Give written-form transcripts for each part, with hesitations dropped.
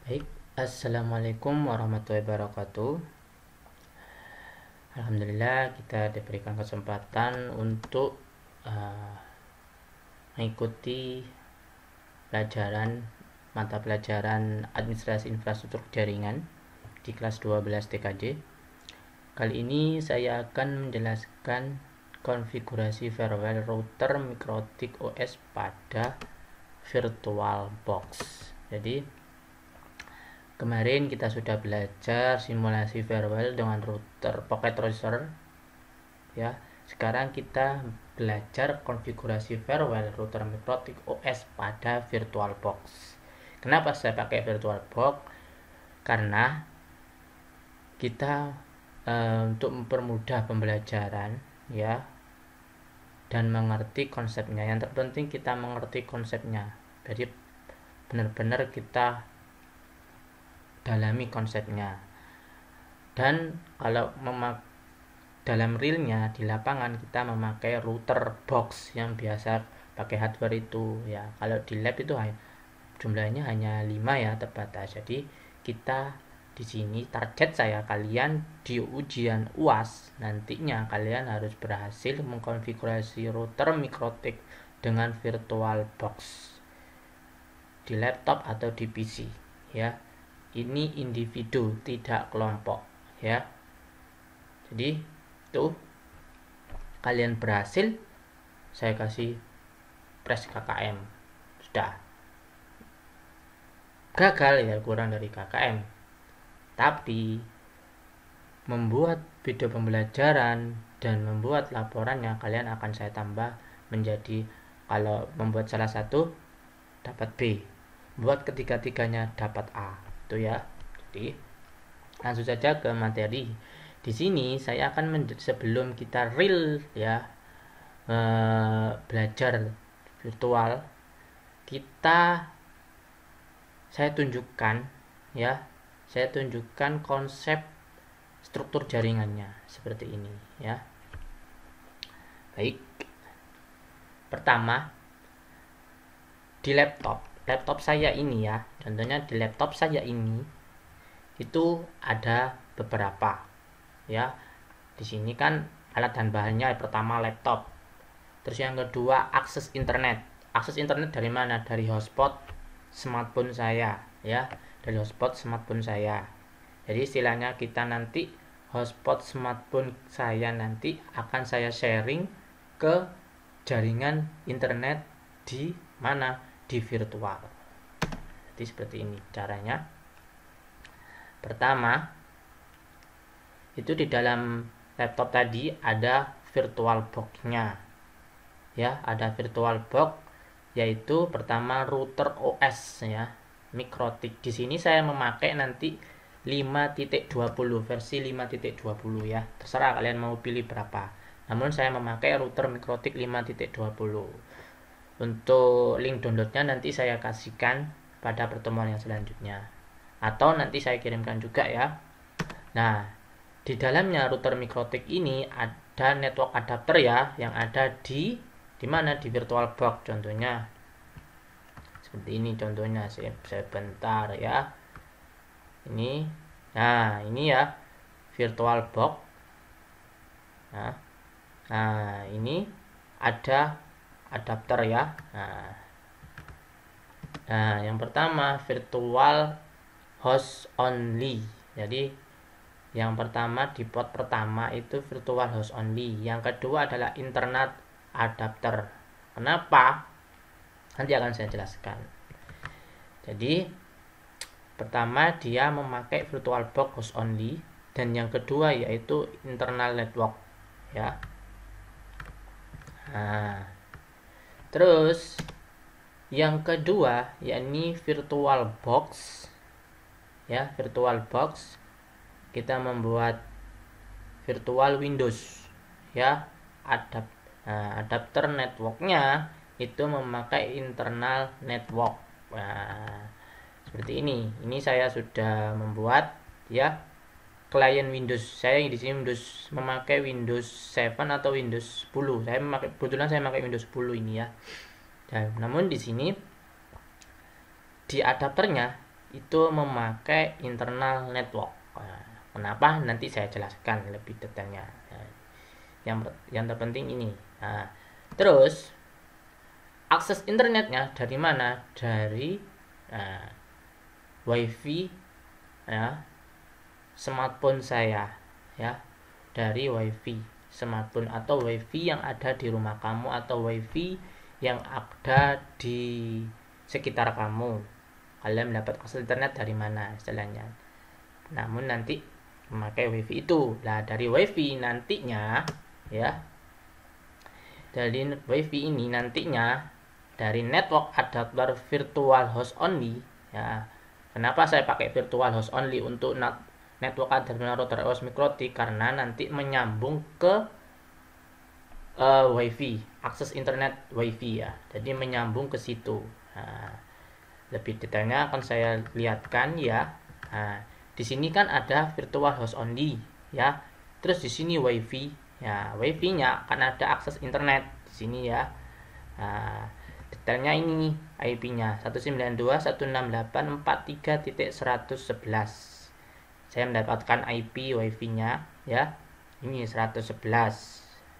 Baik, Assalamualaikum warahmatullahi wabarakatuh. Alhamdulillah kita diberikan kesempatan untuk uh, mengikuti mata pelajaran administrasi infrastruktur jaringan di kelas 12 TKJ. Kali ini saya akan menjelaskan konfigurasi firewall router Mikrotik OS pada VirtualBox. Jadi kemarin kita sudah belajar simulasi firewall dengan router pocket router ya. Sekarang kita belajar konfigurasi firewall router Mikrotik OS pada VirtualBox. Kenapa saya pakai VirtualBox? Karena kita untuk mempermudah pembelajaran ya dan mengerti konsepnya. Yang terpenting kita mengerti konsepnya. Jadi benar-benar kita dalami konsepnya. Dan kalau dalam realnya di lapangan kita memakai router box yang biasa pakai hardware itu ya. Kalau di lab itu jumlahnya hanya 5 ya, terbatas. Jadi kita di sini target saya, kalian di ujian UAS nantinya kalian harus berhasil mengkonfigurasi router Mikrotik dengan VirtualBox di laptop atau di PC ya. Ini individu, tidak kelompok ya. Jadi tuh kalian berhasil, saya kasih press KKM. Sudah. Gagal ya, kurang dari KKM. Tapi membuat video pembelajaran dan membuat laporannya kalian akan saya tambah menjadi, kalau membuat salah satu dapat B, buat ketiga-tiganya dapat A. Itu ya. Jadi langsung saja ke materi. Di sini saya akan sebelum kita real ya belajar virtual, saya tunjukkan konsep struktur jaringannya seperti ini ya. Baik. Pertama, di laptop saya ini ya, contohnya di laptop saya ini itu ada beberapa ya. Di sini kan alat dan bahannya, pertama laptop, terus yang kedua akses internet. Akses internet dari mana? Dari hotspot smartphone saya ya, dari hotspot smartphone saya. Jadi istilahnya kita nanti hotspot smartphone saya nanti akan saya sharing ke jaringan internet di mana? Di virtual. Jadi seperti ini caranya. Pertama, itu di dalam laptop tadi ada VirtualBox-nya ya, ada VirtualBox, yaitu pertama router OS ya, Mikrotik. Di sini saya memakai nanti 5.20 versi 5.20 ya, terserah kalian mau pilih berapa, namun saya memakai router Mikrotik 5.20. Untuk link downloadnya nanti saya kasihkan pada pertemuan yang selanjutnya, atau nanti saya kirimkan juga ya. Nah, di dalamnya router Mikrotik ini ada network adapter ya, yang ada di mana? Di VirtualBox. Contohnya seperti ini, contohnya saya bentar ya. Ini, nah ini ya VirtualBox. Nah ini ada adapter ya. Nah yang pertama virtual host only. Jadi yang pertama di port pertama itu virtual host only. Yang kedua adalah internet adapter. Kenapa? Nanti akan saya jelaskan. Jadi pertama dia memakai VirtualBox host only, dan yang kedua yaitu internal network ya. Nah, terus yang kedua yakni VirtualBox ya, VirtualBox kita membuat virtual Windows ya, adapter networknya itu memakai internal network. Nah, seperti ini saya sudah membuat ya klien Windows. Saya di sini memakai Windows 7 atau Windows 10. Kebetulan saya memakai Windows 10 ini ya. Dan namun di sini di adapternya itu memakai internal network. Nah, kenapa? Nanti saya jelaskan lebih detailnya. Nah, yang terpenting ini. Nah, terus akses internetnya dari mana? Dari WiFi ya, smartphone saya ya, dari WiFi smartphone atau WiFi yang ada di rumah kamu atau WiFi yang ada di sekitar kamu. Kalian mendapat akses internet dari mana istilahnya. Namun nanti memakai WiFi itu. Nah, dari WiFi nantinya ya, dari WiFi ini nantinya dari network adapter virtual host only ya. Kenapa saya pakai virtual host only untuk network adapter router OS mikrotik? Karena nanti menyambung ke WiFi, akses internet WiFi ya. Jadi menyambung ke situ. Nah, lebih detailnya akan saya lihatkan ya. Nah, di sini kan ada virtual host only ya. Terus di sini WiFi ya. WiFi-nya akan ada akses internet di sini ya. Nah, detailnya ini IP-nya 192.168.43.111. Saya mendapatkan IP WiFi-nya ya. Ini 111.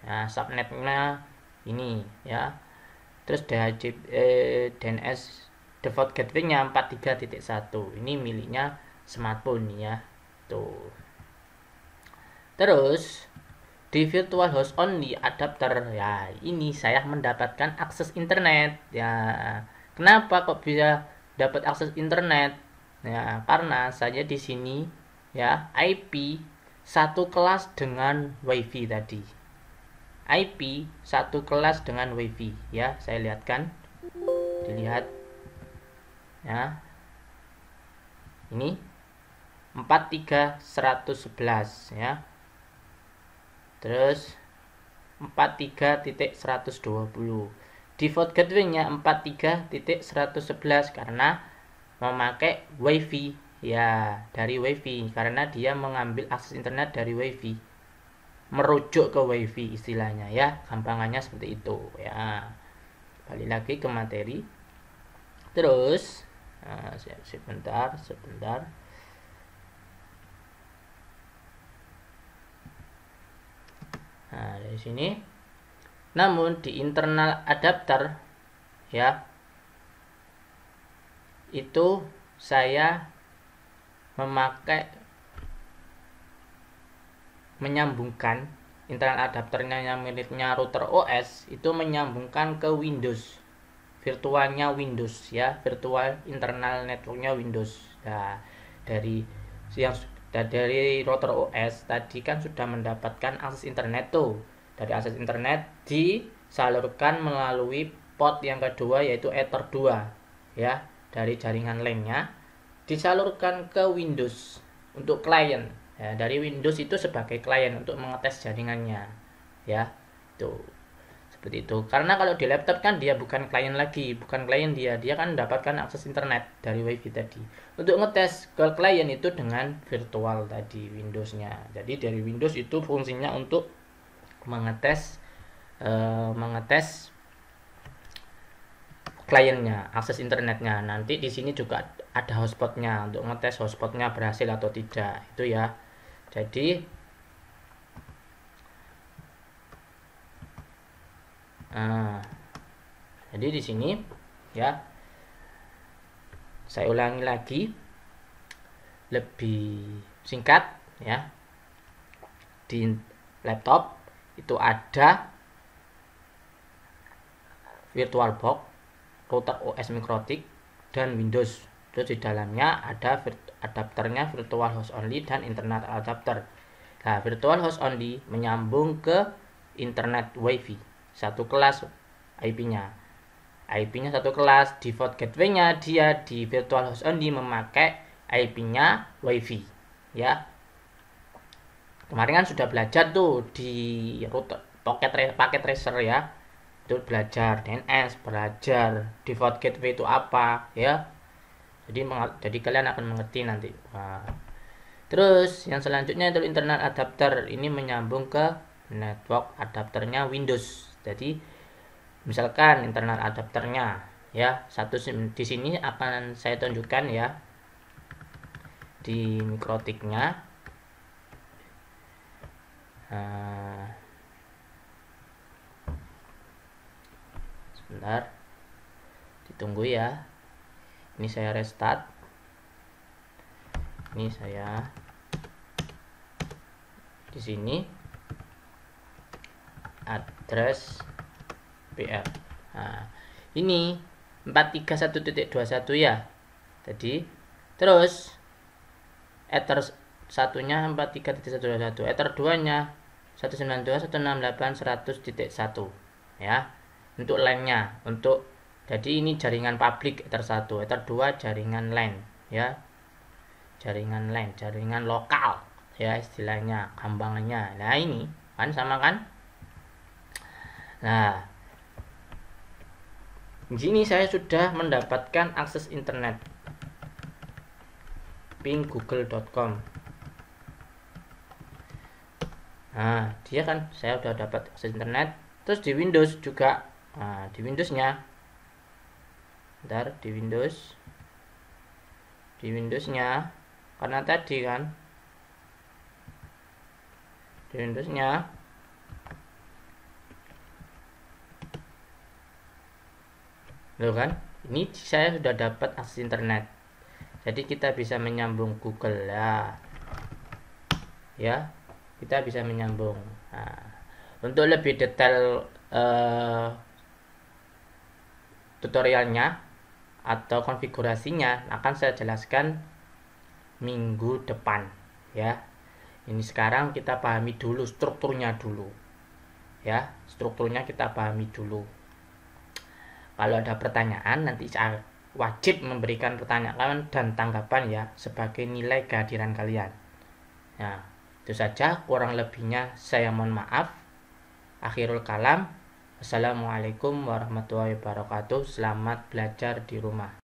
Nah, subnetnya ini ya. Terus DNS default gateway-nya 43.1. Ini miliknya smartphone ya. Tuh. Terus di virtual host only adapter ya, ini saya mendapatkan akses internet ya. Kenapa kok bisa dapat akses internet? Ya, karena saya di sini ya IP satu kelas dengan WiFi tadi. IP satu kelas dengan WiFi ya, saya lihatkan. Dilihat ya. Ini 43.111 ya. Terus 43.120. Default gateway-nya 43.111 karena memakai WiFi ya, dari WiFi karena dia mengambil akses internet dari WiFi, merujuk ke WiFi istilahnya ya, gampangannya seperti itu ya. Balik lagi ke materi. Terus sebentar. Nah, dari sini. Namun di internal adapter ya, itu saya menyambungkan internal adapternya yang miliknya router OS itu menyambungkan ke Windows, virtualnya Windows ya, virtual internal networknya Windows. Nah, dari router OS tadi kan sudah mendapatkan akses internet tuh. Dari akses internet disalurkan melalui port yang kedua yaitu Ether 2 ya, dari jaringan LAN-nya disalurkan ke Windows untuk klien ya. Dari Windows itu sebagai klien untuk mengetes jaringannya ya. Tuh. Seperti itu. Karena kalau di laptop kan dia bukan klien lagi, bukan klien dia kan mendapatkan akses internet dari WiFi tadi. Untuk ngetes ke klien itu dengan virtual tadi Windows-nya. Jadi dari Windows itu fungsinya untuk mengetes kliennya, akses internetnya. Nanti di sini juga ada hotspotnya untuk ngetes hotspotnya berhasil atau tidak itu ya. Jadi di sini ya, saya ulangi lagi lebih singkat ya. Di laptop itu ada VirtualBox, router OS mikrotik, dan Windows. Terus di dalamnya ada adapternya virtual host only dan internet adapter. Nah, virtual host only menyambung ke internet WiFi satu kelas IP-nya. IP-nya satu kelas, default gateway-nya dia di virtual host only memakai IP-nya WiFi ya. Kemarin kan sudah belajar tuh di router paket tracer ya. Itu belajar DNS, belajar default gateway itu apa ya. Jadi kalian akan mengerti nanti. Nah, terus yang selanjutnya itu internal adapter. Ini menyambung ke network adapternya Windows. Jadi misalkan internal adapternya ya, di sini akan saya tunjukkan ya. di mikrotiknya. Sebentar, ditunggu ya. Ini saya restart. Ini saya di sini address PR. Nah, ini 431.21 ya. Jadi terus ether satunya 43.121, ether 2-nya 192.168.100.1 ya. Untuk LAN-nya, jadi ini jaringan publik ether 1, ether 2 jaringan LAN ya. Jaringan LAN, jaringan lokal ya istilahnya, gampangannya. Nah, ini kan sama kan? Nah, di sini saya sudah mendapatkan akses internet. Ping google.com. Nah, dia kan saya udah dapat akses internet. Terus di Windows juga. Nah, di Windowsnya. Bentar, di Windowsnya karena tadi kan di Windowsnya loh kan, ini saya sudah dapat akses internet, jadi kita bisa menyambung Google ya, kita bisa menyambung. Nah, untuk lebih detail tutorialnya atau konfigurasinya akan saya jelaskan minggu depan ya. Ini sekarang kita pahami dulu strukturnya dulu ya, strukturnya kita pahami dulu. Kalau ada pertanyaan nanti saya wajib memberikan pertanyaan dan tanggapan ya, sebagai nilai kehadiran kalian. Nah, itu saja, kurang lebihnya saya mohon maaf. Akhirul kalam. Assalamualaikum warahmatullahi wabarakatuh. Selamat belajar di rumah.